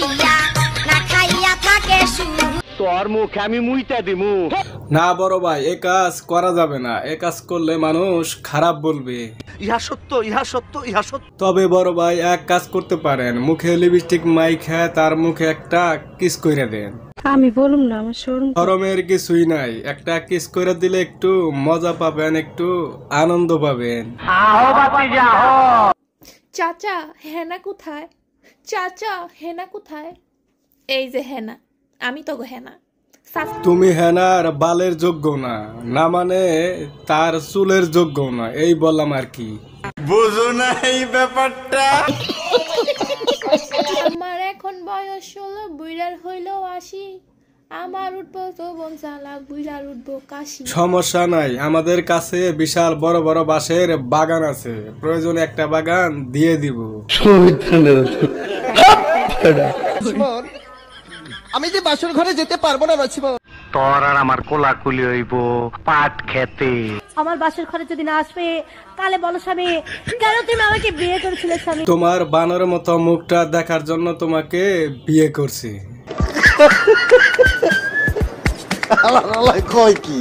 করিয়া না খাইয়া থাকে শুধু। তোর মুখে আমি মুইতা দিমু। না বড় ভাই, এ কাজ করা যাবে না। এ কাজ করলে মানুষ খারাপ বলবে। ইহা সত্য, ইহা সত্য, ইহা সত্য। তবে বড় ভাই এক কাজ করতে পারেন, মুখে লিপস্টিক মাইখা তার মুখে একটা কিস কইরা দেন। আমি বলুম না, আমার শরম। শরমের কিছুই নাই, একটা কিস কইরা দিলে একটু মজা পাবেন, একটু আনন্দ পাবেন। আহো বাতি যাও। চাচা হেনা কোথায়? চাচা হেনা কোথায়? এই যে হেনা, আমি তো গো হেনা। তুমি হেনার বালের যোগ্য না, না মানে তার চুলের যোগ্য না, এই বললাম আর কি। বুঝো না এই ব্যাপারটা। আমার এখন বয়স 16, বুইড়ার হইলো 80। আমার উঠবো তো বনসালা, বুইড়ার উঠবো কাশি। সমস্যা নাই, আমাদের কাছে বিশাল বড় বড় বাঁশের বাগান আছে, প্রয়োজনে একটা বাগান দিয়ে দিব। আমি যে বাসর ঘরে যেতে পারবো না বাছিব। তোর আর আমার কোলাকুলি হইব পাট খেতে। আমার বাসের ঘরে যদি না আসবে তাহলে বলো স্বামী, কেন তুমি আমাকে বিয়ে করেছিলে স্বামী? তোমার বানরের মতো মুখটা দেখার জন্য তোমাকে বিয়ে করছি। কয় কি